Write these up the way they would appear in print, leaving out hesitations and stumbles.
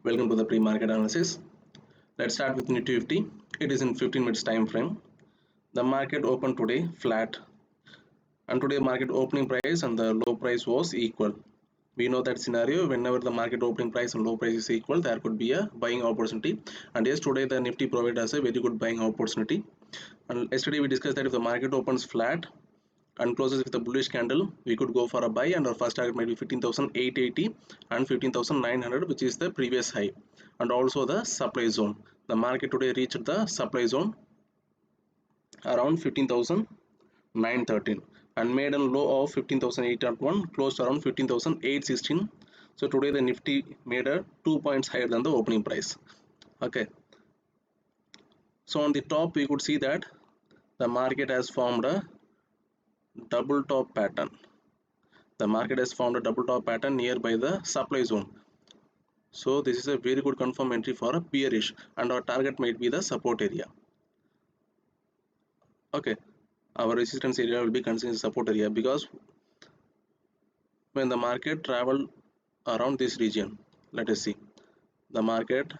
Welcome to the pre-market analysis. Let's start with Nifty 50. It is in 15 minutes time frame. The market opened today flat, and today market opening price and the low price was equal. We know that scenario. Whenever the market opening price and low price is equal, there could be a buying opportunity. And yes, today the Nifty provided us a very good buying opportunity. And yesterday we discussed that if the market opens flat and closes with a bullish candle, we could go for a buy, and our first target might be 15,880 and 15,900, which is the previous high, and also the supply zone. The market today reached the supply zone around 15,913 and made a low of 15,801, closed around 15,816. So today the Nifty made a 2 points higher than the opening price. Okay, so on the top we could see that the market has formed a double top pattern. The market has found a double top pattern nearby the supply zone. So this is a very good confirm entry for a bearish, and our target might be the support area. Okay, our resistance area will be considered support area because when the market traveled around this region, let us see, the market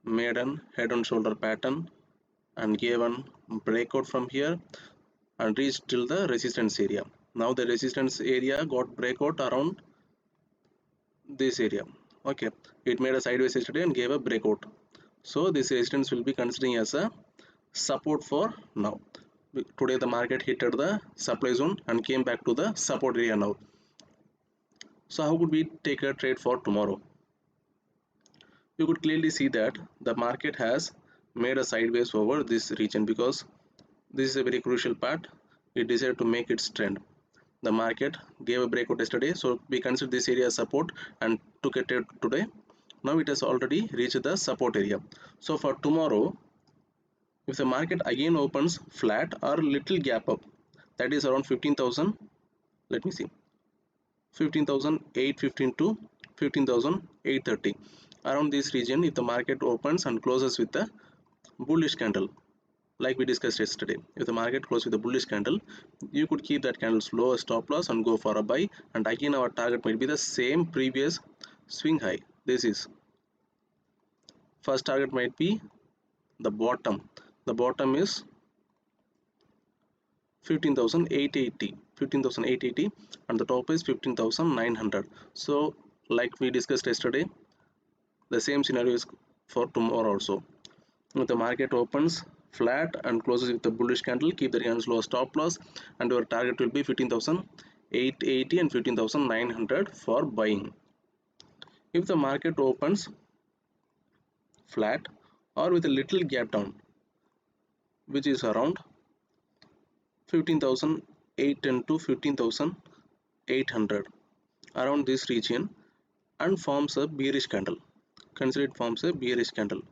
made an head and shoulder pattern and gave an breakout from here and reached till the resistance area. Now the resistance area got breakout around this area. Okay, it made a sideways yesterday and gave a breakout. So this resistance will be considering as a support for now. Today the market hit at the supply zone and came back to the support area now. So how could we take a trade for tomorrow? You could clearly see that the market has made a sideways over this region because this is a very crucial part. It decided to make its trend. The market gave a breakout yesterday, so we consider this area as support and took a trade today. Now it has already reached the support area. So for tomorrow, if the market again opens flat or little gap up, that is around 15,000, let me see, 15,815 to 15,830, around this region, if the market opens and closes with a bullish candle, like we discussed yesterday, if the market closes with a bullish candle, you could keep that candle's low stop loss and go for a buy, and again our target might be the same previous swing high. This is first target might be the bottom. The bottom is 15,880 and the top is 15,900. So like we discussed yesterday, the same scenario is for tomorrow also. If the market opens flat and closes with a bullish candle, keep the candle's low stop loss, and your target will be 15,880 and 15,900 for buying. If the market opens flat or with a little gap down, which is around 15,810 to 15,800, around this region, and forms a bearish candle, consider it forms a bearish candle,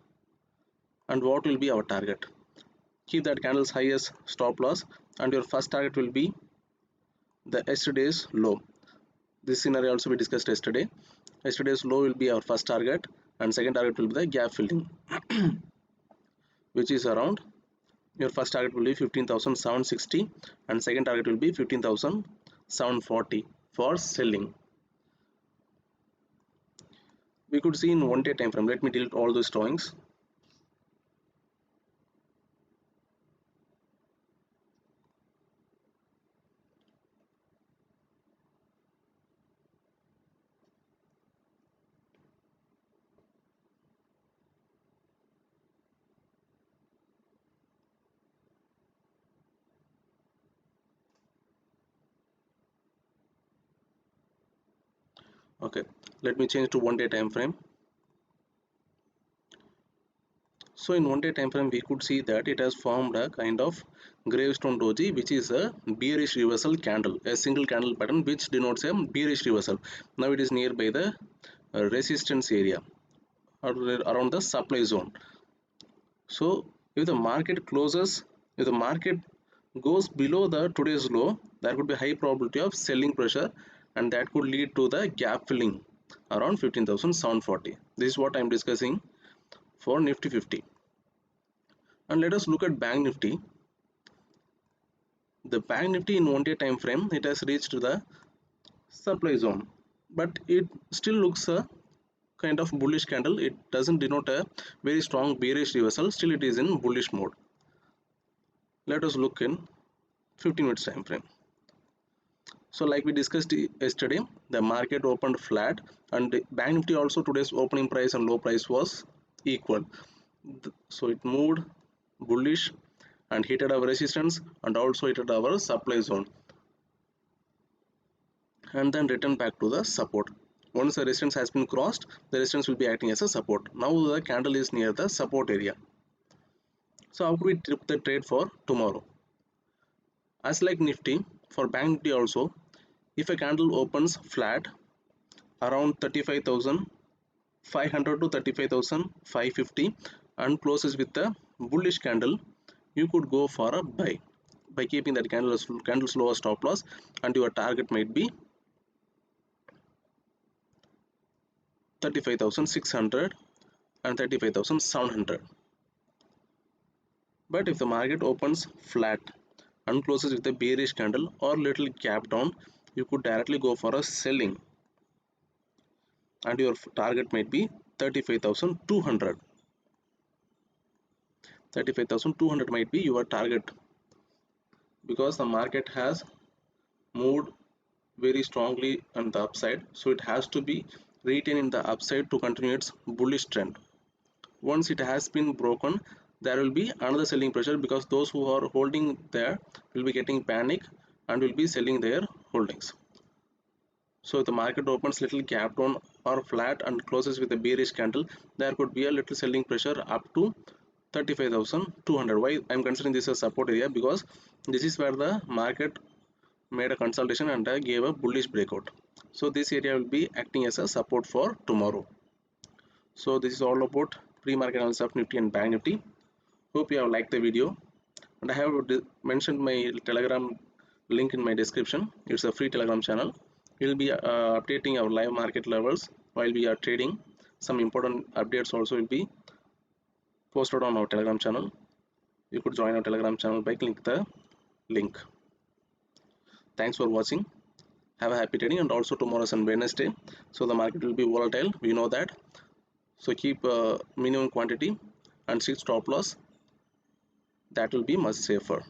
and what will be our target? Keep that candle's highest stop loss, and your first target will be the yesterday's low. This scenario also we discussed yesterday. Yesterday's low will be our first target, and second target will be the gap filling, which is around, your first target will be 15,760 and second target will be 15,740 for selling. We could see in 1 day time frame. Let me delete all those drawings. Okay, let me change to 1 day time frame. So in 1 day time frame, we could see that it has formed a kind of gravestone doji, which is a bearish reversal candle, a single candle pattern which denotes a bearish reversal. Now it is nearby the resistance area or around the supply zone. So if the market closes, if the market goes below the today's low, there could be high probability of selling pressure, and that could lead to the gap filling around 15,740. This is what I am discussing for Nifty 50. And let us look at Bank Nifty. The Bank Nifty in 1 day time frame, it has reached the supply zone, but it still looks kind of bullish candle. It doesn't denote a very strong bearish reversal, still it is in bullish mode. Let us look in 15 minutes time frame. So like we discussed yesterday, the market opened flat, and Bank Nifty also today's opening price and low price was equal. So it moved bullish and hit our resistance and also hit our supply zone, and then return back to the support. Once the resistance has been crossed, the resistance will be acting as a support. Now the candle is near the support area. So how do we trip the trade for tomorrow? As like Nifty, for Bank Nifty also, if a candle opens flat around 35,500 to 35,550 and closes with a bullish candle, you could go for a buy by keeping that candle's lower stop loss, and your target might be 35,600 and 35,700. But if the market opens flat and closes with a bearish candle or little gap down, you could directly go for a selling, and your target might be 35,200. 35,200 might be your target, because the market has moved very strongly on the upside, so it has to be retained in the upside to continue its bullish trend. Once it has been broken, there will be another selling pressure, because those who are holding there will be getting panic and will be selling their holdings. So if the market opens little gap down or flat and closes with a bearish candle, there could be a little selling pressure up to 35,200. Why I'm considering this as support area? Because this is where the market made a consolidation and gave a bullish breakout. So this area will be acting as a support for tomorrow. So this is all about pre-market analysis of Nifty and Bank Nifty. Hope you have liked the video, and I have mentioned my Telegram link in my description. It's a free Telegram channel. We'll be updating our live market levels while we are trading. Some important updates also will be posted on our Telegram channel. You could join our Telegram channel by clicking the link. Thanks for watching. Have a happy trading, and also tomorrow is on Wednesday, so the market will be volatile. We know that. So keep minimum quantity and set stop loss. That will be much safer.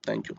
Thank you.